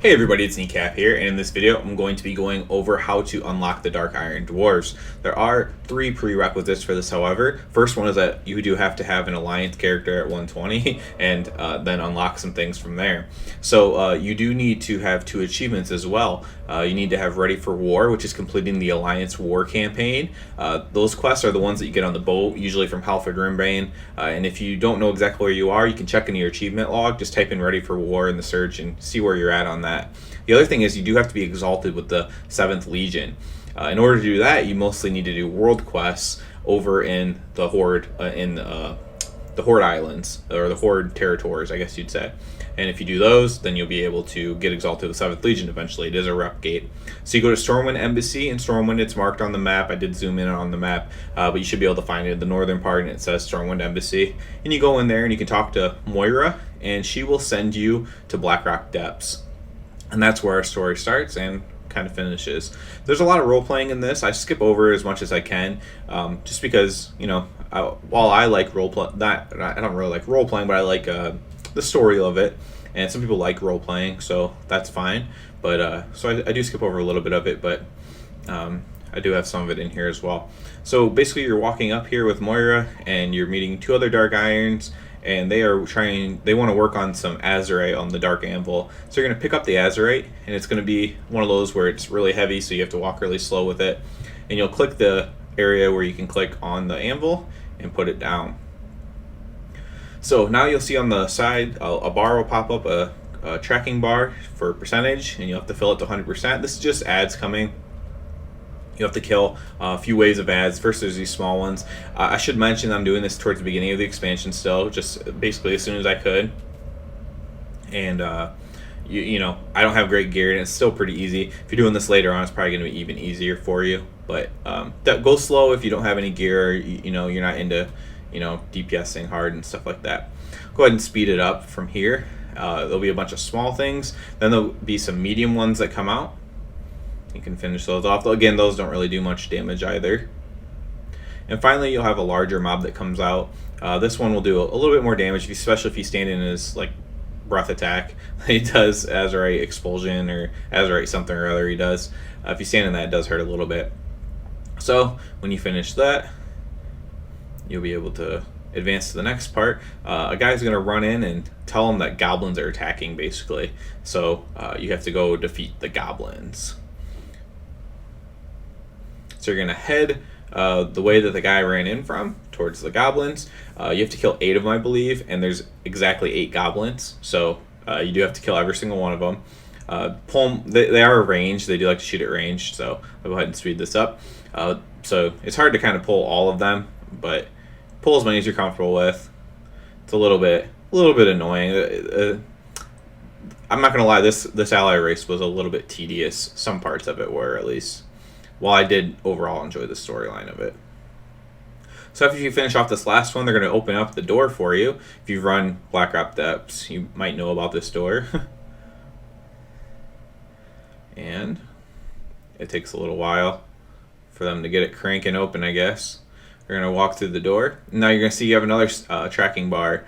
Hey everybody, it's Kneecap here, and in this video I'm going to be going over how to unlock the Dark Iron Dwarves. There are 3 prerequisites for this, however. First one is that you do have to have an Alliance character at 120 and then unlock some things from there. So you do need to have 2 achievements as well. You need to have Ready for War, which is completing the Alliance War campaign. Those quests are the ones that you get on the boat, usually from Halford Rimbane, and if you don't know exactly where you are, you can check in your achievement log, just type in Ready for War in the search and see where you're at on that. The other thing is you do have to be exalted with the 7th Legion. In order to do that, you mostly need to do world quests over in the Horde, the Horde Islands, or the Horde territories, I guess you'd say. And if you do those, then you'll be able to get exalted with 7th Legion eventually. It is a rep gate. So you go to Stormwind Embassy. In Stormwind, it's marked on the map. I did zoom in on the map, but you should be able to find it in the northern part, and it says Stormwind Embassy. And you go in there, and you can talk to Moira, and she will send you to Blackrock Depths. And that's where our story starts and kind of finishes. There's a lot of role playing in this. I skip over as much as I can, just because, you know, while I like role play, I don't really like role playing, but I like the story of it. And some people like role playing, so that's fine. But so I do skip over a little bit of it, but I do have some of it in here as well. So basically, you're walking up here with Moira, and you're meeting 2 other Dark Irons. And they want to work on some Azerite on the Dark Anvil. So you're going to pick up the Azerite, and it's going to be one of those where it's really heavy, so you have to walk really slow with it. And you'll click the area where you can click on the anvil and put it down. So now you'll see on the side, a bar will pop up, a tracking bar for percentage, and you'll have to fill it to 100%. This is just ads coming. You have to kill a few waves of ads. First, there's these small ones. I should mention I'm doing this towards the beginning of the expansion still, just basically as soon as I could. And, you know, I don't have great gear, and it's still pretty easy. If you're doing this later on, it's probably going to be even easier for you. But go slow if you don't have any gear, or, you know, you're not into, you know, DPSing hard and stuff like that. Go ahead and speed it up from here. There'll be a bunch of small things. Then there'll be some medium ones that come out. You can finish those off. Again, those don't really do much damage either. And finally, you'll have a larger mob that comes out. This one will do a little bit more damage, especially if you stand in his like breath attack. He does Azerite expulsion or Azerite something or other he does. If you stand in that, it does hurt a little bit. So when you finish that, you'll be able to advance to the next part. A guy's going to run in and tell him that goblins are attacking, basically. So you have to go defeat the goblins. So you're going to head the way that the guy ran in from, towards the goblins. You have to kill 8 of them, I believe, and there's exactly 8 goblins. So you do have to kill every single one of them. They are ranged. They do like to shoot at range, so I'll go ahead and speed this up. So it's hard to kind of pull all of them, but pull as many as you're comfortable with. It's a little bit annoying. I'm not going to lie, this ally race was a little bit tedious. Some parts of it were, at least. While I did overall enjoy the storyline of it. So after you finish off this last one, they're going to open up the door for you. If you've run Blackrock Depths, you might know about this door. And it takes a little while for them to get it cranking open, I guess. They're going to walk through the door. Now you're going to see you have another tracking bar.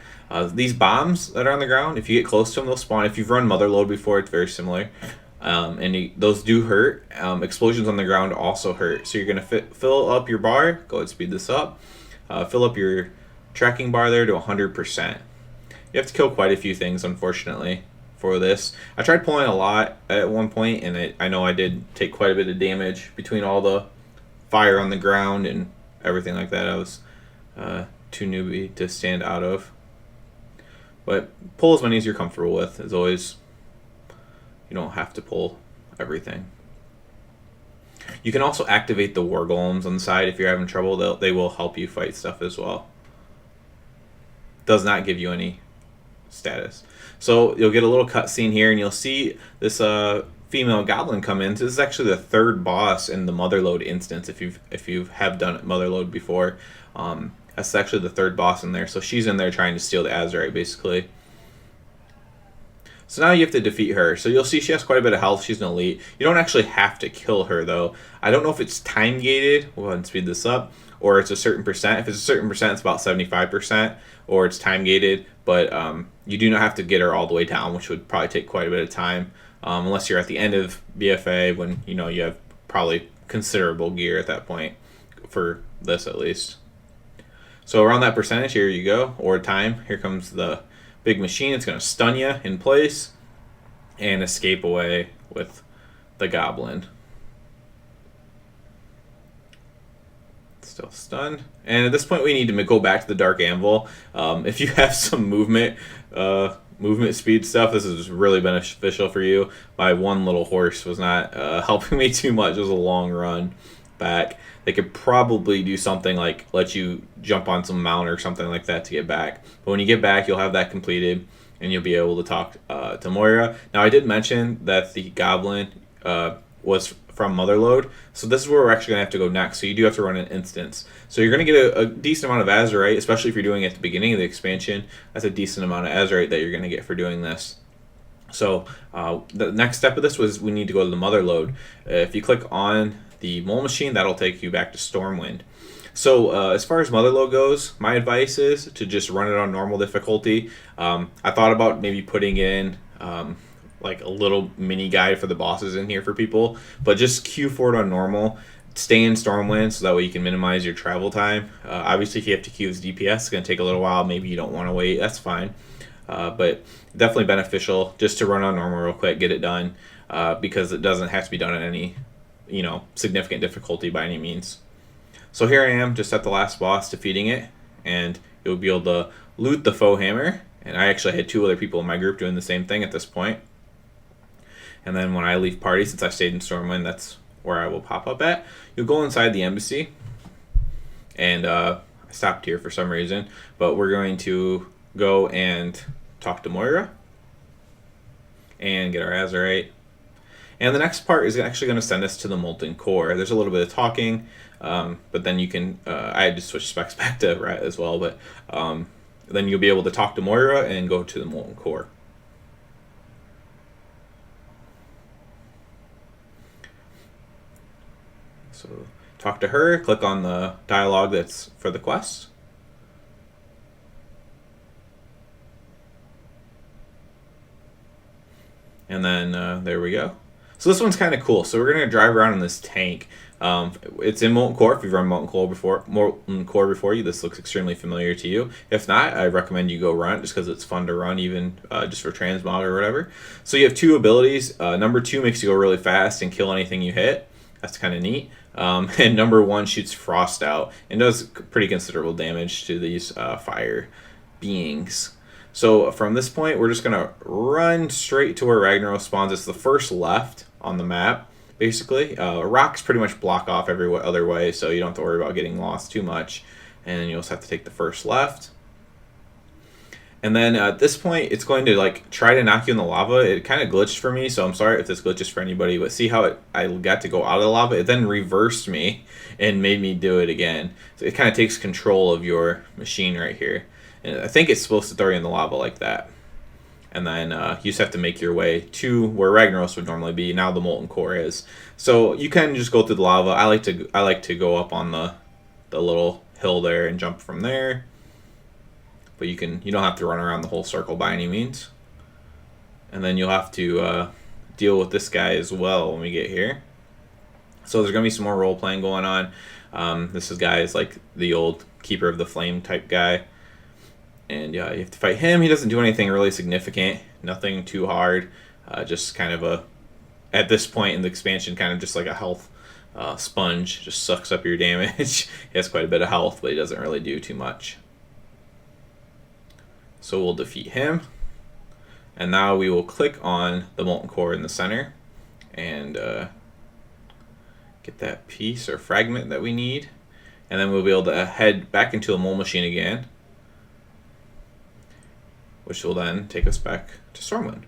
These bombs that are on the ground, if you get close to them, they'll spawn. If you've run Motherlode before, it's very similar. Those do hurt. Explosions on the ground also hurt. So you're going to fill up your bar. Go ahead and speed this up. Fill up your tracking bar there to 100%. You have to kill quite a few things, unfortunately, for this. I tried pulling a lot at one point, and I know I did take quite a bit of damage between all the fire on the ground and everything like that. I was too newbie to stand out of. But pull as many as you're comfortable with, as always. You don't have to pull everything. You can also activate the war golems on the side if you're having trouble. They will help you fight stuff as well. Does not give you any status. So you'll get a little cutscene here, and you'll see this female goblin come in. So this is actually the 3rd boss in the Motherlode instance. If you have done Motherlode before, that's actually the 3rd boss in there. So she's in there trying to steal the Azerite, basically. So now you have to defeat her. So you'll see she has quite a bit of health. She's an elite. You don't actually have to kill her, though. I don't know if it's time gated. We'll go ahead and speed this up. Or it's a certain percent. If it's a certain percent, it's about 75%. Or it's time gated. But you do not have to get her all the way down, which would probably take quite a bit of time. unless you're at the end of BFA when you know you have probably considerable gear at that point for this at least. So around that percentage, here you go, or time. Here comes the big machine. It's going to stun you in place and escape away with the goblin. Still stunned. And at this point, we need to go back to the Dark Anvil. If you have some movement speed stuff, this is really beneficial for you. My one little horse was not helping me too much. It was a long run back. They could probably do something like let you jump on some mount or something like that to get back. But when you get back, you'll have that completed, and you'll be able to talk to Moira. Now, I did mention that the goblin was from Motherlode, so this is where we're actually going to have to go next. So you do have to run an instance. So you're going to get a decent amount of Azurite, especially if you're doing it at the beginning of the expansion. That's a decent amount of Azurite that you're going to get for doing this. So the next step of this was we need to go to the Motherlode. If you click on the mole machine, that'll take you back to Stormwind. So as far as Motherlode goes, my advice is to just run it on normal difficulty. I thought about maybe putting in like a little mini guide for the bosses in here for people, but just queue for it on normal. Stay in Stormwind so that way you can minimize your travel time. Obviously, if you have to queue as DPS, it's going to take a little while. Maybe you don't want to wait. That's fine. But definitely beneficial just to run on normal real quick, get it done, because it doesn't have to be done at any significant difficulty by any means. So here I am just at the last boss defeating it, and you'll be able to loot the foe hammer, and I actually had 2 other people in my group doing the same thing at this point. And then when I leave party, since I stayed in Stormwind, that's where I will pop up at. You'll go inside the embassy, and I stopped here for some reason, but we're going to go and talk to Moira and get our Azurite. And the next part is actually going to send us to the Molten Core. There's a little bit of talking, but then you can, I had to switch specs back to Rat as well, but then you'll be able to talk to Moira and go to the Molten Core. So talk to her, click on the dialogue that's for the quest. And then there we go. So this one's kind of cool. So we're going to drive around in this tank. It's in Molten Core. If you've run Molten Core before you, this looks extremely familiar to you. If not, I recommend you go run it just because it's fun to run, even just for transmog or whatever. So you have 2 abilities. Number 2 makes you go really fast and kill anything you hit. That's kind of neat. And number 1 shoots frost out and does pretty considerable damage to these fire beings. So from this point, we're just going to run straight to where Ragnaros spawns. It's the first left on the map, basically. Rocks pretty much block off every other way, so you don't have to worry about getting lost too much. And then you'll just have to take the first left. And then at this point, it's going to try to knock you in the lava. It kind of glitched for me, so I'm sorry if this glitches for anybody. But see how I got to go out of the lava? It then reversed me and made me do it again. So it kind of takes control of your machine right here. And I think it's supposed to throw you in the lava like that. And then you just have to make your way to where Ragnaros would normally be. Now the Molten Core is. So you can just go through the lava. I like to go up on the little hill there and jump from there. But you don't have to run around the whole circle by any means. And then you'll have to deal with this guy as well when we get here. So there's going to be some more role playing going on. This guy is like the old Keeper of the Flame type guy. And yeah, you have to fight him. He doesn't do anything really significant. Nothing too hard. Just kind of at this point in the expansion, kind of just like a health sponge. Just sucks up your damage. He has quite a bit of health, but he doesn't really do too much. So we'll defeat him. And now we will click on the Molten Core in the center and get that piece or fragment that we need. And then we'll be able to head back into a mole machine again, which will then take us back to Stormwind.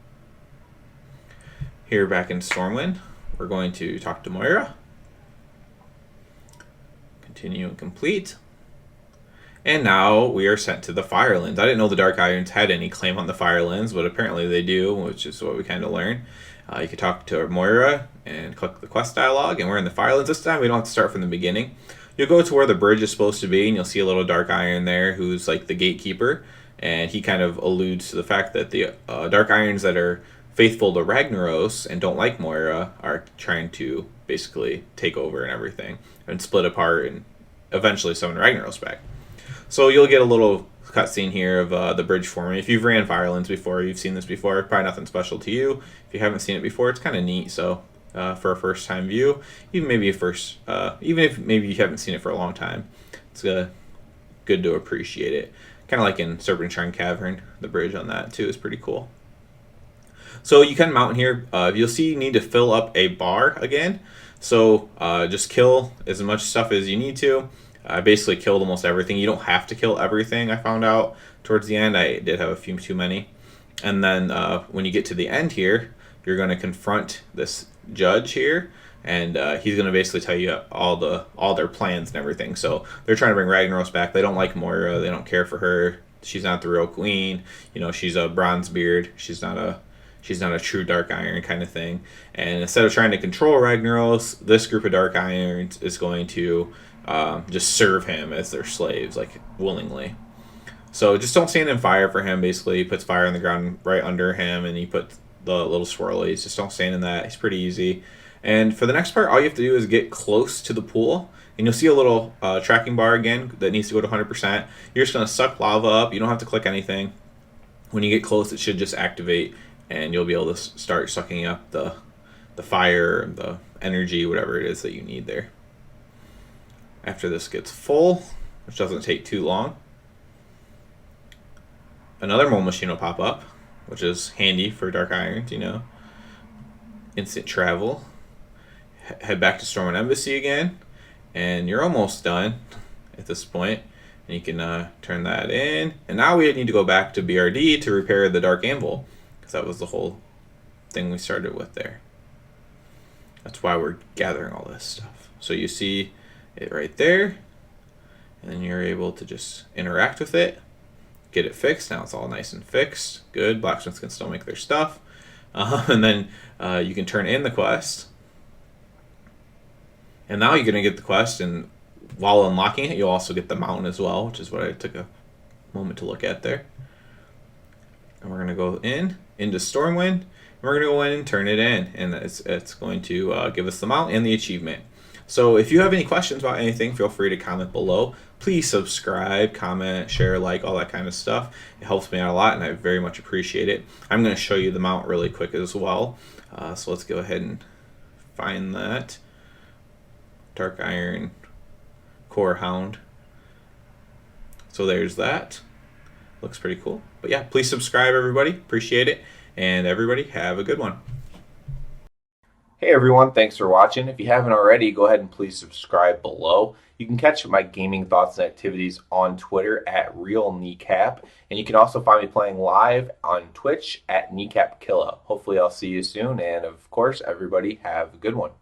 Here back in Stormwind, we're going to talk to Moira. Continue and complete. And now we are sent to the Firelands. I didn't know the Dark Irons had any claim on the Firelands, but apparently they do, which is what we kind of learn. You can talk to Moira and click the quest dialogue, and we're in the Firelands. This time we don't have to start from the beginning. You'll go to where the bridge is supposed to be, and you'll see a little Dark Iron there who's like the gatekeeper. And he kind of alludes to the fact that the Dark Irons that are faithful to Ragnaros and don't like Moira are trying to basically take over and everything and split apart and eventually summon Ragnaros back. So you'll get a little cutscene here of the bridge forming. If you've ran Firelands before, you've seen this before, probably nothing special to you. If you haven't seen it before, it's kind of neat. So for a first time view, even if maybe you haven't seen it for a long time, it's good to appreciate it. Kind of like in Serpentine Cavern, the bridge on that too is pretty cool. So you can mount here. You'll see you need to fill up a bar again. So just kill as much stuff as you need to. I basically killed almost everything. You don't have to kill everything, I found out towards the end. I did have a few too many. And then when you get to the end here, you're going to confront this judge here. And he's going to basically tell you all their plans and everything. So they're trying to bring Ragnaros back. They don't like Moira. They don't care for her. She's not the real queen. You know, she's a Bronzebeard. She's not a true Dark Iron kind of thing. And instead of trying to control Ragnaros, this group of Dark Irons is going to just serve him as their slaves, like willingly. So just don't stand in fire for him. Basically, he puts fire on the ground right under him, and he puts the little swirlies. Just don't stand in that. It's pretty easy. And for the next part, all you have to do is get close to the pool, and you'll see a little tracking bar again that needs to go to 100%. You're just going to suck lava up. You don't have to click anything. When you get close, it should just activate, and you'll be able to start sucking up the fire, the energy, whatever it is that you need there. After this gets full, which doesn't take too long, another mole machine will pop up, which is handy for Dark Irons, you know. Instant travel. Head back to Stormwind Embassy again, and you're almost done at this point. And you can turn that in. And now we need to go back to BRD to repair the Dark Anvil, because that was the whole thing we started with there. That's why we're gathering all this stuff. So you see it right there, and then you're able to just interact with it, get it fixed. Now it's all nice and fixed. Good. Blacksmiths can still make their stuff. And then you can turn in the quest. And now you're going to get the quest, and while unlocking it, you'll also get the mountain as well, which is what I took a moment to look at there. And we're going to go into Stormwind, and we're going to go in and turn it in, and it's going to give us the mount and the achievement. So if you have any questions about anything, feel free to comment below. Please subscribe, comment, share, like, all that kind of stuff. It helps me out a lot, and I very much appreciate it. I'm going to show you the mount really quick as well. So let's go ahead and find that. Dark Iron Core Hound. So there's that. Looks pretty cool. But yeah, please subscribe, everybody. Appreciate it. And everybody, have a good one. Hey everyone, thanks for watching. If you haven't already, go ahead and please subscribe below. You can catch my gaming thoughts and activities on Twitter at RealKneecap. And you can also find me playing live on Twitch at KneecapKilla. Hopefully I'll see you soon. And of course, everybody have a good one.